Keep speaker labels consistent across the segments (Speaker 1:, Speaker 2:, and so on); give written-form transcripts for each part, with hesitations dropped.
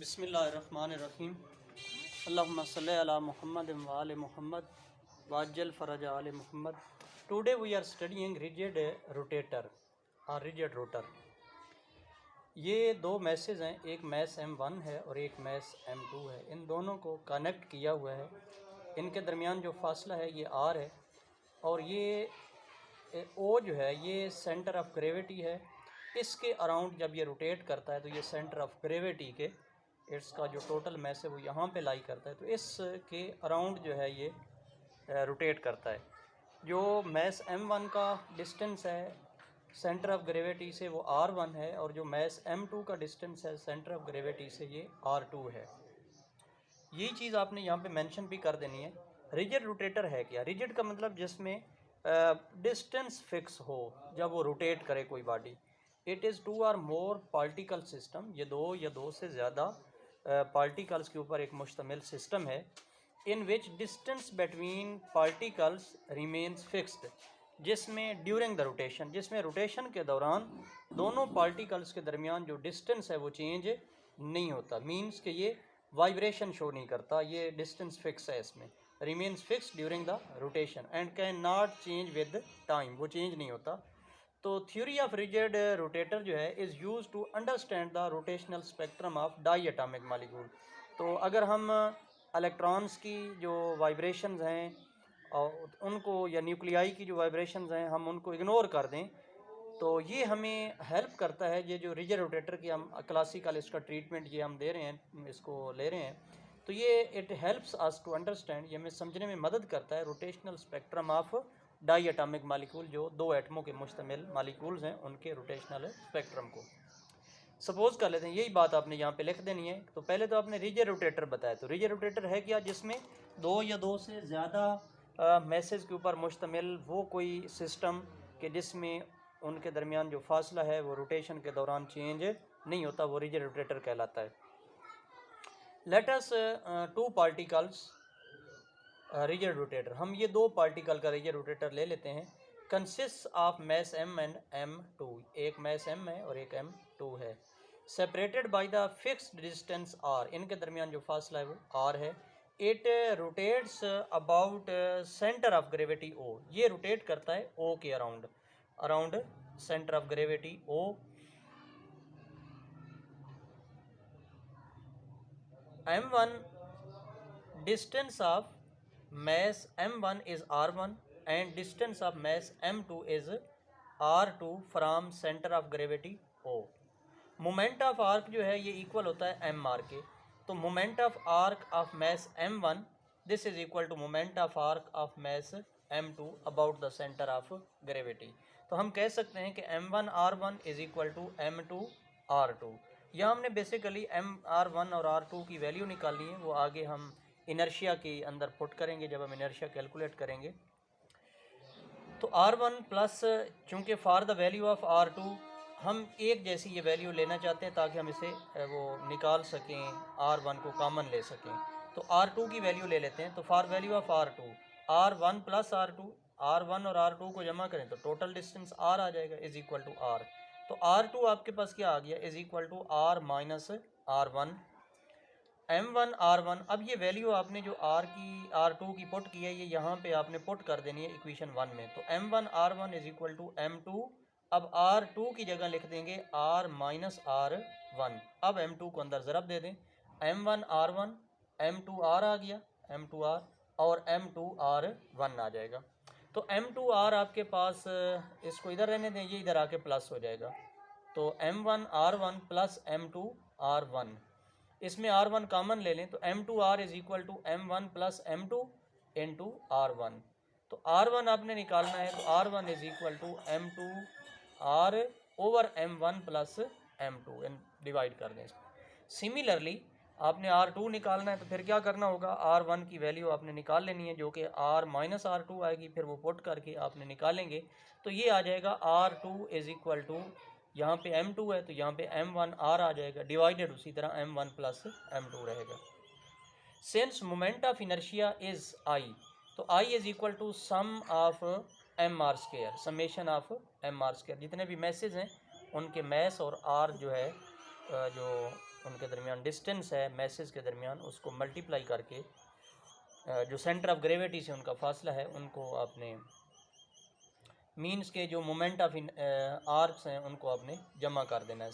Speaker 1: बिस्मिल्लाहिर्रहमानिर्रहीम। अल्लाहुम्मा सल्ली अला मुहम्मद व आले मुहम्मद वाज्जल फरज आले मुहम्मद। Today we are studying rigid rotator और रिजिड रोटर। ये दो मैसेज हैं, एक मैस M1 है और एक मैस M2 है। इन दोनों को कनेक्ट किया हुआ है। इनके दरमियान जो फासला है ये R है और ये O जो है ये सेंटर ऑफ ग्रेविटी है। इसके अराउंड जब ये रोटेट करता है तो ये सेंटर ऑफ ग्रेविटी के इसका जो टोटल मैस है वो यहाँ पे लाई करता है, तो इसके अराउंड जो है ये रोटेट करता है। जो मैस M1 का डिस्टेंस है सेंटर ऑफ ग्रेविटी से वो R1 है और जो मैस M2 का डिस्टेंस है सेंटर ऑफ ग्रेविटी से ये R2 है। यही चीज़ आपने यहाँ पे मेंशन भी कर देनी है। रिजिड रोटेटर है क्या? रिजिड का मतलब जिसमें डिस्टेंस फिक्स हो जब वो रोटेट करे कोई बॉडी। इट इज़ 2 और मोर पार्टिकल सिस्टम, ये दो या दो से ज़्यादा पार्टिकल्स के ऊपर एक मुश्तमिल सिस्टम है। In which distance between particles remains fixed, जिसमें ड्यूरिंग द रोटेशन, जिसमें रोटेशन के दौरान दोनों पार्टिकल्स के दरमियान जो डिस्टेंस है वो चेंज नहीं होता। मीन्स कि ये वाइब्रेशन शो नहीं करता, ये डिस्टेंस फिक्स है इसमें। Remains fix during the rotation and can not change with time, वो चेंज नहीं होता। तो थ्योरी ऑफ रिजिड रोटेटर जो है is use to understand the rotational spectrum of die atomic molecule. तो अगर हम इलेक्ट्रॉन्स की जो वाइब्रेशंस हैं और उनको या न्यूक्लियाई की जो वाइब्रेशंस हैं हम उनको इग्नोर कर दें तो ये हमें हेल्प करता है। ये जो रिजिड रोटेटर की हम क्लासिकल इसका ट्रीटमेंट ये हम दे रहे हैं, इसको ले रहे हैं, तो ये it helps us to understand, ये हमें समझने में मदद करता है rotational spectrum of diatomic molecule, जो दो एटमों के मुश्तमिल मालिक्यूल्स हैं उनके रोटेशनल स्पेक्ट्रम को। सपोज़ कर लेते हैं, यही बात आपने यहाँ पे लिख देनी है। तो पहले तो आपने रिजिड रोटेटर बताया, तो रिजिड रोटेटर है क्या? जिसमें दो या दो से ज़्यादा मैसेज के ऊपर मुश्तमिल वो कोई सिस्टम कि जिसमें उनके दरमियान जो फासला है वो रोटेशन के दौरान चेंज नहीं होता, वो रिजिड रोटेटर कहलाता है। Let us two particles rigid rotator, हम ये दो पार्टिकल का रिजिड रोटेटर ले लेते हैं। Consist of mass M and M2, एक मैस M है और एक M2 है। Separated by the fixed distance R, इनके दरमियान जो फासला है वो R है। It rotates about centre of gravity O, ये रोटेट करता है O के around, around centre of gravity O। M1 distance of mass M1 is R1 and distance of mass M2 is R2 from center of gravity O। Moment of arc जो है ये equal होता है M R के। तो moment of arm of mass M1 this is equal to moment of arm of mass M2 about the centre of gravity. तो हम कह सकते हैं कि M1 R1 is equal to M2 R2। यह हमने बेसिकली MR1 और R2 की वैल्यू निकालनी है, वो आगे हम इनर्शिया के अंदर पुट करेंगे जब हम इनर्शिया कैलकुलेट करेंगे। तो R1 प्लस, चूँकि for the value of R2 हम एक जैसी ये वैल्यू लेना चाहते हैं ताकि हम इसे वो निकाल सकें, R1 को कॉमन ले सकें। तो R2 की वैल्यू ले लेते हैं। तो for value of R2, R1 plus R2, R1 और R2 को जमा करें तो टोटल डिस्टेंस R आ जाएगा इज इक्वल टू R। तो R2 आपके पास क्या आ गया? Is equal to R minus R1। M1 R1, अब ये वैल्यू आपने जो R2 की पुट की है ये यहाँ पे आपने पुट कर देनी है इक्वेशन 1 में। तो M1 R1 is equal to M2, अब R2 की जगह लिख देंगे R माइनस R1। अब M2 को अंदर ज़रब दे दें, M1 R1 M2 R आ गया, M2 R और M2 R1 आ जाएगा। तो M2 R आपके पास, इसको इधर रहने दें, ये इधर आके प्लस हो जाएगा। तो M1 R1 plus M2 R1, इसमें R1 कॉमन ले लें तो M2 R is equal to M1 plus M2 into R1। तो R1 आपने निकालना है तो R1 is equal to M2 R over M1 plus M2 divide कर दें इसमें। सिमिलरली आपने R2 निकालना है तो फिर क्या करना होगा? R1 की वैल्यू आपने निकाल लेनी है जो कि R माइनस R2 आएगी, फिर वो पुट करके आपने निकालेंगे तो ये आ जाएगा R2 इज इक्वल टू, यहाँ पे M2 है तो यहाँ पे M1 R आ जाएगा, डिवाइडेड उसी तरह M1 प्लस M2 रहेगा। Since moment of inertia is I, तो I is equal to sum of M R square, summation of M R square. जितने भी मैसेज हैं उनके मैस और R जो है जो उनके दरमियान डिस्टेंस है मैसेज के दरमियान, उसको मल्टीप्लाई करके जो सेंटर ऑफ ग्रेविटी से उनका फासला है उनको आपने मीन्स के जो मोमेंट ऑफ आर्क्स हैं उनको आपने जमा कर देना है,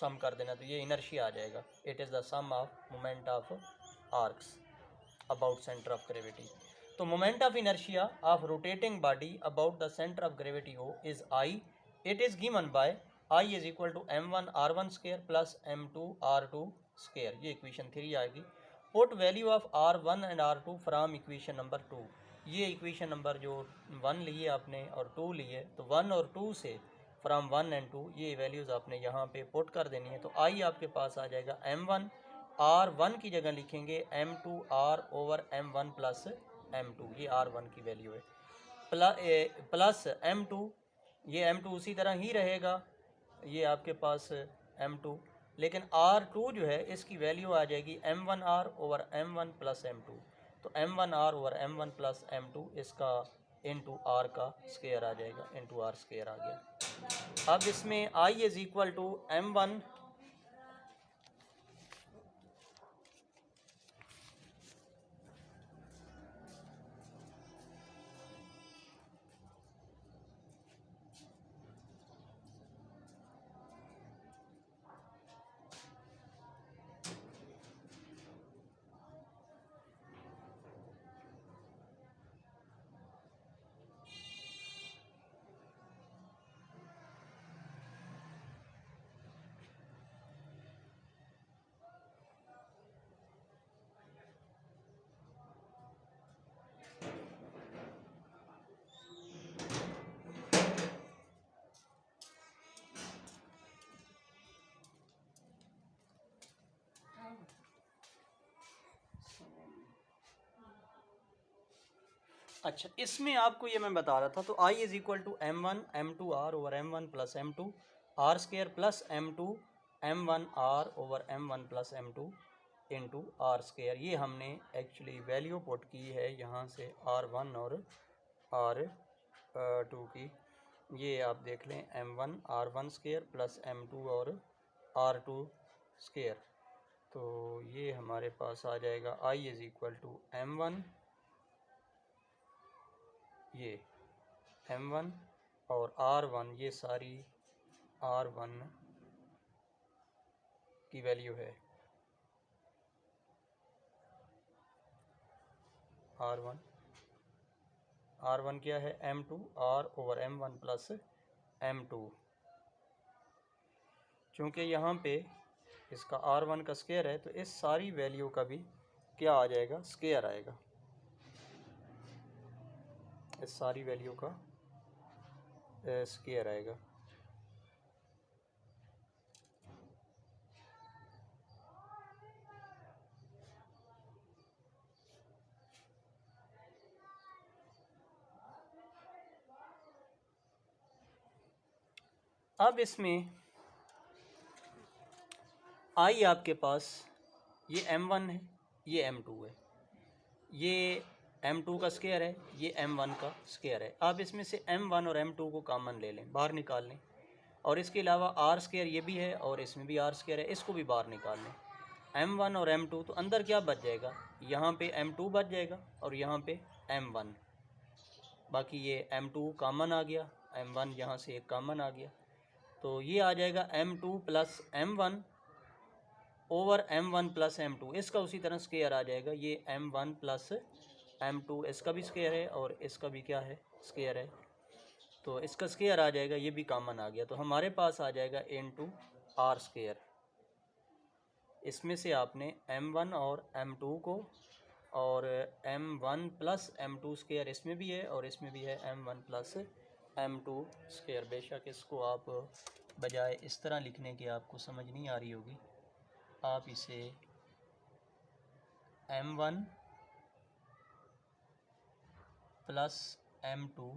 Speaker 1: सम कर देना, तो ये इनर्शिया आ जाएगा। It is the sum of moment of arcs about centre of gravity. तो moment of inertia of rotating body about the centre of gravity O is I. It is given by I is equal to m1 r1 square plus m2 r2 square. ये equation 3 आएगी। Put value of r1 and r2 from equation number 2। ये equation number जो 1 लिए आपने और 2 लिए, तो 1 और 2 से फ्राम 1 एंड 2 ये वैल्यूज़ आपने यहाँ पे पुट कर देनी है। तो आई आपके पास आ जाएगा m1 r1 की जगह लिखेंगे m2 r over m1 plus m2, ये r1 की वैल्यू है, प्लस m2, ये m2 उसी तरह ही रहेगा, ये आपके पास m2, लेकिन r2 जो है इसकी वैल्यू आ जाएगी m1r over m1 plus m2। तो m1r over m1 plus m2 इसका इंटू r का स्क्वायर आ जाएगा, इंटू r स्क्वायर आ गया। अब इसमें i is equal to m1 अच्छा, इसमें आपको ये मैं बता रहा था, तो I is equal to m1 m2 r over m1 plus m2 r square plus m2 m1 r over m1 plus m2 into r square. ये हमने एक्चुअली वैल्यू पुट की है यहाँ से r1 और r2 की। ये आप देख लें m1 r1 square plus m2 और r2 स्क्वायर। तो ये हमारे पास आ जाएगा i is equal to m1, ये m1 और r1, ये सारी r1 की वैल्यू है, r1 क्या है m2 r over m1 plus m2। चूँकि यहाँ पे इसका r1 का स्क्वायर है तो इस सारी वैल्यू का भी क्या आ जाएगा, स्क्वायर आएगा, इस सारी वैल्यू का स्क्वायर आएगा। अब इसमें आई आपके पास ये m1 है, ये m2 है, ये m2 का स्क्वायर है, ये m1 का स्क्वायर है। आप इसमें से m1 और m2 को कॉमन ले लें, बाहर निकाल लें, और इसके अलावा r स्क्वायर ये भी है और इसमें भी r स्क्वायर है, इसको भी बाहर निकाल लें। m1 और m2, तो अंदर क्या बच जाएगा, यहाँ पे m2 बच जाएगा और यहाँ पे m1, बाकी ये m2 कॉमन आ गया, m1 यहाँ से एक कॉमन आ गया, तो ये आ जाएगा m2 plus m1 over m1 plus m2, इसका उसी तरह स्क्वायर आ जाएगा, ये m1 प्लस m2, इसका भी स्क्वायर है और इसका भी क्या है, स्क्वायर है, तो इसका स्क्वायर आ जाएगा, ये भी कॉमन आ गया, तो हमारे पास आ जाएगा इंटू r स्क्वायर। इसमें से आपने m1 और m2 को और m1 प्लस m2 स्क्वायर इसमें भी है और इसमें भी है m1 प्लस m2 स्क्वायर। बेशक इसको आप बजाय इस तरह लिखने के आपको समझ नहीं आ रही होगी, आप इसे m1 प्लस m2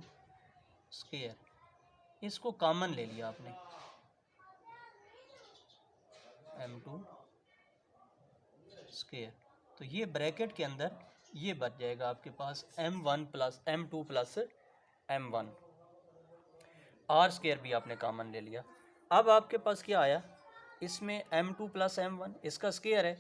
Speaker 1: स्क्वायर, इसको कॉमन ले लिया आपने, m2 स्क्वायर, तो ये ब्रैकेट के अंदर ये बच जाएगा आपके पास m1 plus m2 plus m1, r square भी आपने कॉमन ले लिया। अब आपके पास क्या आया, इसमें m2 प्लस m1 इसका स्केयर है,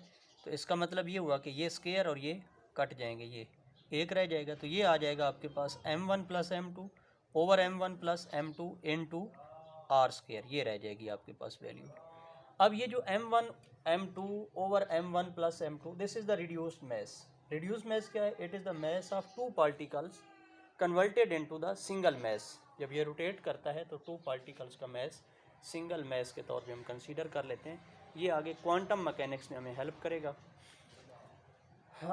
Speaker 1: तो इसका मतलब ये हुआ कि ये स्केयर और ये कट जाएंगे, ये एक रह जाएगा, तो ये आ जाएगा आपके पास m1 plus m2 over m1 plus m2 into R square, ये रह जाएगी आपके पास वैल्यू। अब ये जो m1 m2 over m1 plus m2, this is the reduced mass. Reduced mass क्या है? It is the mass of two particles converted into the single mass. जब ये रोटेट करता है तो टू पार्टिकल्स का मैस सिंगल मैस के तौर पे हम कंसीडर कर लेते हैं। ये आगे क्वांटम मैकेनिक्स में हमें हेल्प करेगा।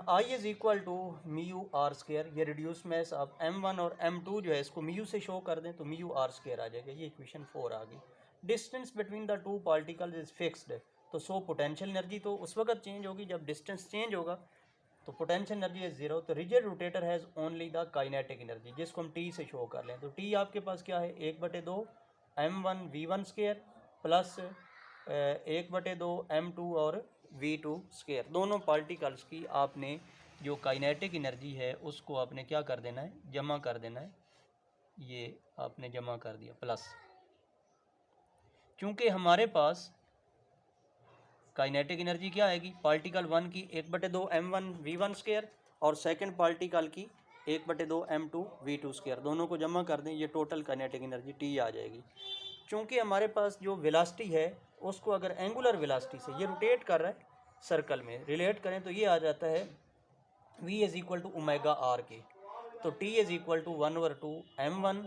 Speaker 1: I is equal to mu are square, ये रिड्यूस मैस आप m1 और m2 जो है इसको म्यू से शो कर दें तो म्यू आर स्केयर आ जाएगा। ये इक्वेशन 4 आ गई। Distance between the two particles is fixed, तो सो पोटेंशियल एनर्जी तो उस वक्त चेंज होगी जब डिस्टेंस चेंज होगा, तो पोटेंशियल एनर्जी इज जीरो। तो rigid rotator has only the kinetic energy, जिसको हम टी से शो कर लें। तो टी आपके पास क्या है? 1/2 m1 v1 square plus 1/2 m2 और v2 स्केयर। दोनों पार्टिकल्स की आपने जो काइनेटिक एनर्जी है उसको आपने क्या कर देना है? जमा कर देना है। ये आपने जमा कर दिया प्लस, क्योंकि हमारे पास काइनेटिक एनर्जी क्या आएगी? पार्टिकल 1 की 1/2 m1 v1 स्केयर और सेकंड पार्टिकल की 1/2 m2 v2 स्केयर, दोनों को जमा कर दें, ये टोटल काइनेटिक एनर्जी टी आ जाएगी। चूँकि हमारे पास जो वेलोसिटी है उसको अगर एंगुलर वेलोसिटी से ये रोटेट कर रहा है सर्कल में रिलेट करें तो ये आ जाता है v is equal to omega R के। तो t is equal to 1/2 m1,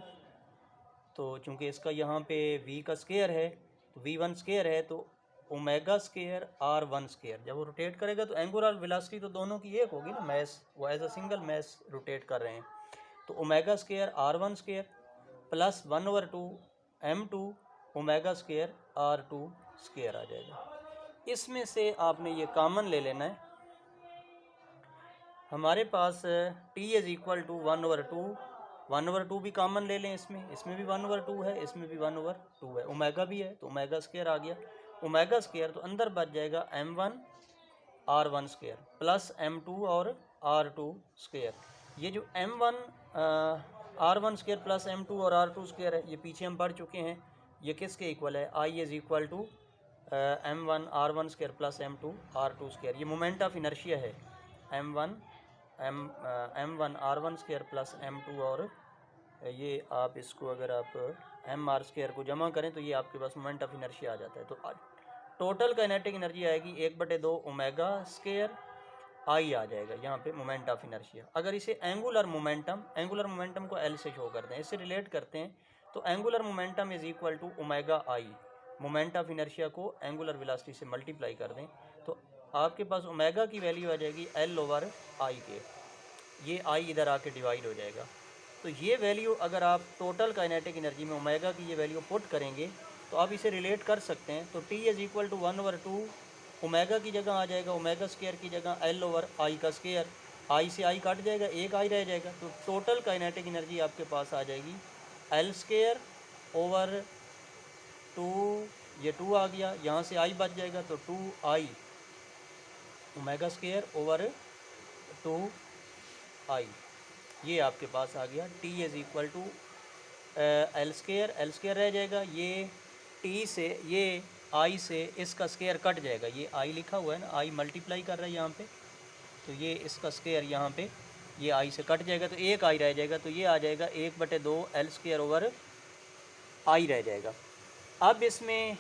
Speaker 1: तो चूँकि इसका यहाँ पे v का स्केयर है तो v1 स्केयर है, तो ओमेगा स्केयर r1 स्केयर। जब वो रोटेट करेगा तो एंगुलर वेलोसिटी तो दोनों की एक होगी ना, मैस वो as a single mass rotate कर रहे हैं, तो omega square r1 square plus 1/2 m2 omega square r2 square आ जाएगा। इसमें से आपने ये कॉमन ले लेना है। हमारे पास t इज़ इक्वल टू 1/2 भी कॉमन ले लें, इसमें भी 1/2 है, इसमें भी 1/2 है, ओमेगा भी है तो ओमेगा स्केयर आ गया। ओमेगा स्केयर तो अंदर बच जाएगा m1 r1 square plus m2 और r2 स्केयर। ये जो m1 r1 square plus m2 और r2 स्केयर है, ये पीछे हम पढ़ चुके हैं, ये किसके इक्वल है? I is equal to m1 r1 square plus m2 r2 square. ये मोमेंट ऑफ इनर्शिया है, m1 r1 square plus m2 और ये आप इसको अगर आप m r स्केयर को जमा करें तो ये आपके पास मोमेंट ऑफ इनर्शिया आ जाता है। तो टोटल काइनेटिक एनर्जी आएगी 1/2 ओमेगा स्केयर आई आ जाएगा यहाँ पे मोमेंट ऑफ इनर्शिया। अगर इसे एंगुलर मोमेंटम को एल से शो करते हैं, इससे रिलेट करते हैं, तो angular momentum is equal to omega I, moment of inertia को एंगुलर वेलोसिटी से मल्टीप्लाई कर दें तो आपके पास ओमेगा की वैल्यू आ जाएगी एल ओवर आई के, ये आई इधर आके डिवाइड हो जाएगा। तो ये वैल्यू अगर आप टोटल काइनेटिक एनर्जी में ओमेगा की ये वैल्यू पुट करेंगे तो आप इसे रिलेट कर सकते हैं। तो t is equal to 1/2 omega की जगह आ जाएगा ओमेगा स्केयर की जगह एल ओवर आई का स्केयर, आई से आई कट जाएगा, एक आई रह जाएगा, तो टोटल काइनेटिक एनर्जी आपके पास आ जाएगी एल स्केयर ओवर 2, ये 2 आ गया, यहाँ से आई बच जाएगा तो 2i omega square over 2i, ये आपके पास आ गया। t is equal to L square रह जाएगा, ये t से ये i से इसका स्केयर कट जाएगा, ये i लिखा हुआ है ना, i मल्टीप्लाई कर रहा है यहाँ पे, तो ये इसका स्केयर यहाँ पे ये i से कट जाएगा तो एक i रह जाएगा, तो ये आ जाएगा 1/2 एल स्केयर ओवर i रह जाएगा। अब इसमें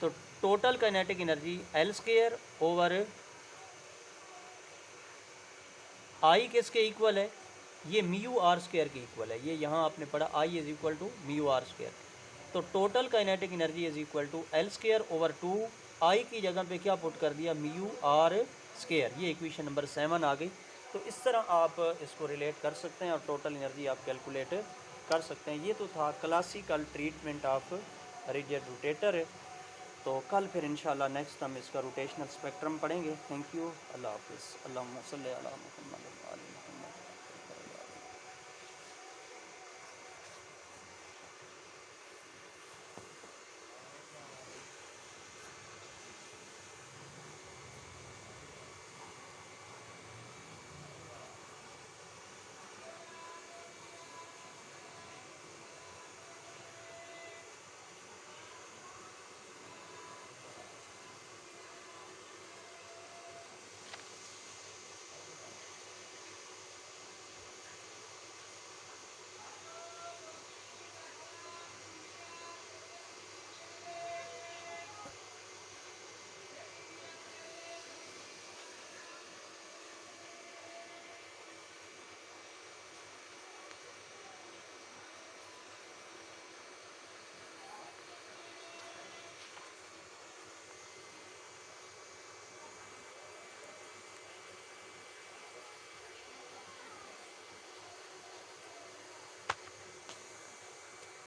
Speaker 1: तो total kinetic energy L square over I किसके इक्वल है? ये म्यू आर स्केयर के इक्वल है, ये यहाँ आपने पढ़ा I is equal to mu are square. तो total kinetic energy is equal to L square over 2, I की जगह पे क्या पुट कर दिया? Mu are square. ये इक्वेशन नंबर 7 आ गई। तो इस तरह आप इसको रिलेट कर सकते हैं और टोटल एनर्जी आप कैलकुलेट कर सकते हैं। ये तो था classical treatment of rigid rotator. तो कल फिर इंशाल्लाह नेक्स्ट हम इसका रोटेशनल स्पेक्ट्रम पढ़ेंगे। थैंक यू, अल्लाह हाफिज़। अल्लाहुम्मा सल्ली अला मुहम्मद।